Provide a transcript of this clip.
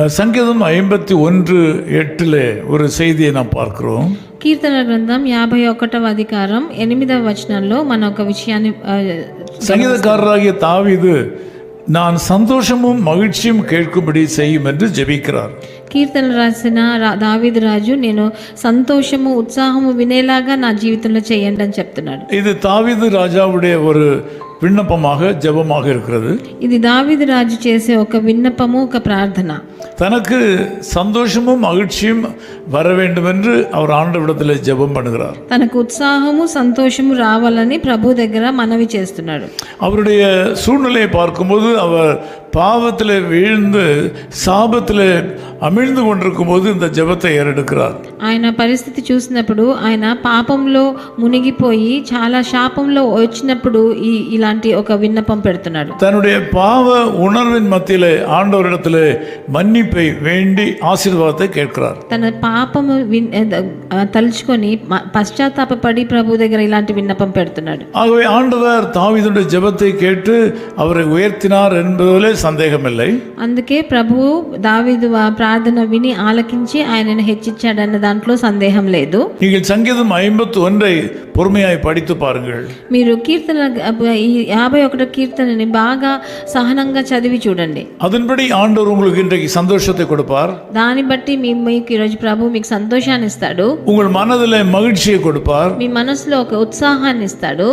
சங்கீதம் 51:8 ஒரு செய்தியை நாம் பார்க்கிறோம். కీర్తన గ్రంథం 51వ అధికారం 8వ వచనంలో మన ఒక విషయాన్ని சங்கீதக்காரராகிய தாவீது நான் சந்தோஷமும் மகிழ்ச்சியும் கேட்கும்படி செய்யும் என்று ஜெபிக்கிறார். కీర్తనలు రాసిన దావీదు రాజు నేను సంతోషము ఉత్సాహము వినేలాగా నా జీవితంలో చేయండి అని చెప్తున్నాడు. இது தாவீது ராஜாவுடைய ஒரு விண்ணப்பமாக ஜெபமாக இருக்கிறது. ఇది దావీదు రాజు చేసే ఒక విన్నపము, ఒక ప్రార్థన. தனக்கு சந்தோஷமும் மகிழ்ச்சியும் வர வேண்டும் என்று அவர் ஆண்டவரிடத்தில் ஜெபம் பண்ணுகிறார். తనకు ఉత్సాహము సంతోషము రావాలని ప్రభు దగ్గర మనవి చేస్తున్నాడు. அவருடைய சூழ்நிலையை பார்க்கும்போது அவர் பாவத்தில் வீழ்ந்து சாபத்தில் அமிழ்ந்து கொண்டிருக்கும் போது இந்த ஜெபத்தை ஏறெடுக்கிறார். ఆయన పరిస్థితి చూసినప్పుడు ఆయన పాపంలో మునిగిపోయి చాలా శాపంలో వచ్చినప్పుడు ఇలాంటి ఒక విన్నపం పెడుతున్నాడు. தன்னுடைய பாவ உணர்வின் மத்தியிலே ஆண்டவரிடத்தில் மன்னிப்பை வேண்டி ஆசீர்வாதத்தை கேட்கிறார். తన పాపము తలుచుకొని పశ్చాత్తాపపడి ప్రభు దగ్గర ఇలాంటి విన్నపం పెడుతున్నాడు. ஆகவே ஆண்டவர் தாவீதுடைய ஜெபத்தை கேட்டு அவரை உயர்த்தினார் என்பதிலே சந்தேகமில்லை. అందుకే ప్రభువు దావీదు ప్రార్థన విని ఆలకించి ఆయనను హెచ్చించాడన్న దాంట్లో సందేహం లేదు. நீங்கள் சங்கீதம் 51 பொறுமையாய் படித்து பாருங்கள். మీరు కీర్తన ఈ 51వ కీర్తనని బాగా సహనంగా చదివి చూడండి. அதன்படி ஆண்டவர் உங்களுக்கு இன்றைக்கு சந்தோஷத்தை கொடுப்பார். దాన్ని బట్టి మీకు ఈరోజు ప్రభు మీకు సంతోషాన్ని ఇస్తాడు. உங்கள் மனதிலே மகிழ்ச்சியை கொடுப்பார். మీ మనసులో ఒక ఉత్సాహాన్ని ఇస్తాడు.